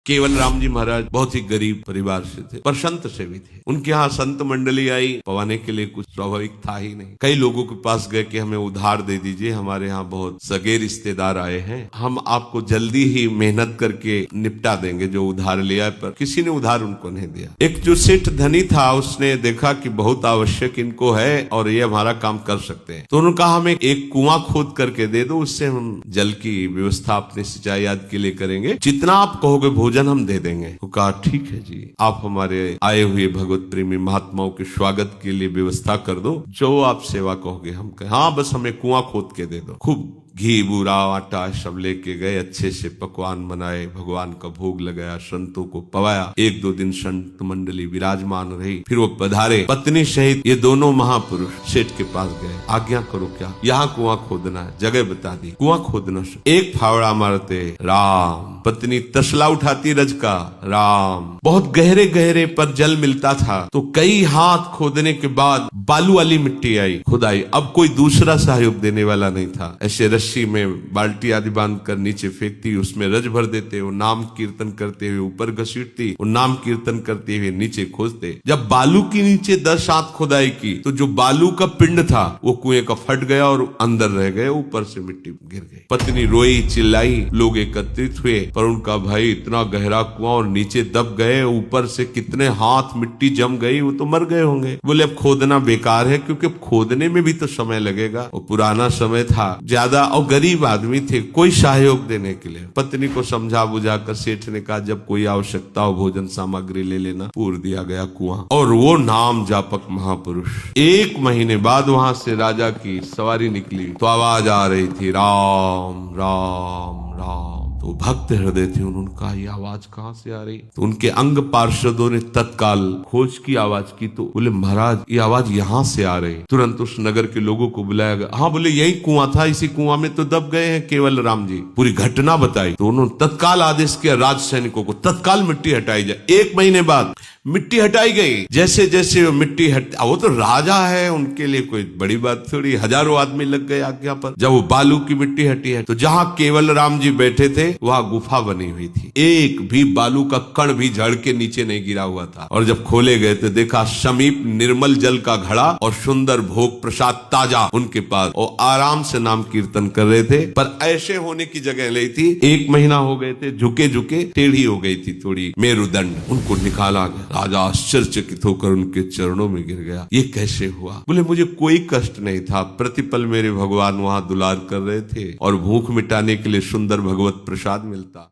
केवल राम जी महाराज बहुत ही गरीब परिवार से थे, पर संत से भी थे। उनके यहाँ संत मंडली आई, पवाने के लिए कुछ स्वाभाविक था ही नहीं। कई लोगों के पास गए कि हमें उधार दे दीजिए, हमारे यहाँ बहुत सगे रिश्तेदार आए हैं, हम आपको जल्दी ही मेहनत करके निपटा देंगे जो उधार लिया। पर किसी ने उधार उनको नहीं दिया। एक जो सेठ धनी था, उसने देखा कि बहुत आवश्यक इनको है और ये हमारा काम कर सकते हैं, तो उन्होंने कहा हमें एक कुआं खोद करके दे दो, उससे हम जल की व्यवस्था अपने सिंचाई आदि के लिए करेंगे, जितना आप कहोगे भोजन हम दे देंगे। तो कहा ठीक है जी, आप हमारे आए हुए भगवत प्रेमी महात्माओं के स्वागत के लिए व्यवस्था कर दो, जो आप सेवा कहोगे हम कहें। हाँ, बस हमें कुआं खोद के दे दो। खूब घी बूरा आटा सब लेके गए, अच्छे से पकवान बनाए, भगवान का भोग लगाया, संतों को पवाया। एक दो दिन संत मंडली विराजमान रही, फिर वो पधारे, पत्नी सहित ये दोनों महापुरुष सेठ के पास गए। आज्ञा करो, क्या यहाँ कुआं खोदना है? जगह बता दी। कुआं खोदना, एक फावड़ा मारते राम, पत्नी तसला उठाती रज का राम। बहुत गहरे गहरे पर जल मिलता था, तो कई हाथ खोदने के बाद बालू वाली मिट्टी आई, खुदाई। अब कोई दूसरा सहयोग देने वाला नहीं था। ऐसे रस्सी में बाल्टी आदि बांध कर नीचे फेंकती, उसमें रज भर देते, वो नाम कीर्तन करते हुए ऊपर घसीटती, वो नाम कीर्तन करते हुए नीचे खोदते। जब बालू के नीचे 10 हाथ खुदाई की, तो जो बालू का पिंड था वो कुएं का फट गया और अंदर रह गए, ऊपर से मिट्टी गिर गई। पत्नी रोई चिल्लाई, लोग एकत्रित हुए, पर उनका भाई इतना गहरा कुआं और नीचे दब गए, ऊपर से कितने हाथ मिट्टी जम गई, वो तो मर गए होंगे। बोले अब खोदना बेकार है, क्योंकि खोदने में भी तो समय लगेगा। वो पुराना समय था, ज्यादा और गरीब आदमी थे, कोई सहयोग देने के लिए। पत्नी को समझा बुझाकर सेठ ने कहा जब कोई आवश्यकता हो भोजन सामग्री ले लेना। पूर दिया गया कुआं, और वो नाम जापक महापुरुष। 1 महीने बाद वहां से राजा की सवारी निकली, तो आवाज आ रही थी राम राम राम। तो भक्त हृदय थे, उन्होंने कहा ये आवाज कहाँ से आ रही? तो उनके अंग पार्षदों ने तत्काल खोज की आवाज की, तो बोले महाराज ये आवाज यहाँ से आ रही। तुरंत उस नगर के लोगों को बुलाया गया। हाँ, बोले यही कुआं था, इसी कुआं में तो दब गए हैं केवल राम जी। पूरी घटना बताई, तो उन्होंने तत्काल आदेश किया राज सैनिकों को तत्काल मिट्टी हटाई जाए। 1 महीने बाद मिट्टी हटाई गई। जैसे जैसे वो मिट्टी वो तो राजा है, उनके लिए कोई बड़ी बात थोड़ी। हजारों आदमी लग गए आज्ञा पर। जब वो बालू की मिट्टी हटी है, तो जहां केवल राम जी बैठे थे वहां गुफा बनी हुई थी। एक भी बालू का कण भी झड़ के नीचे नहीं गिरा हुआ था। और जब खोले गए तो देखा समीप निर्मल जल का घड़ा और सुंदर भोग प्रसाद ताजा उनके पास, और आराम से नाम कीर्तन कर रहे थे। पर ऐसे होने की जगह नहीं थी। 1 महीना हो गए थे, झुके झुके टेढ़ी हो गई थी थोड़ी मेरुदंड। उनको निकाला गया। राजा आश्चर्यचकित होकर उनके चरणों में गिर गया। ये कैसे हुआ? बोले मुझे कोई कष्ट नहीं था, प्रतिपल मेरे भगवान वहां दुलार कर रहे थे और भूख मिटाने के लिए सुंदर भगवत प्रसाद मिलता।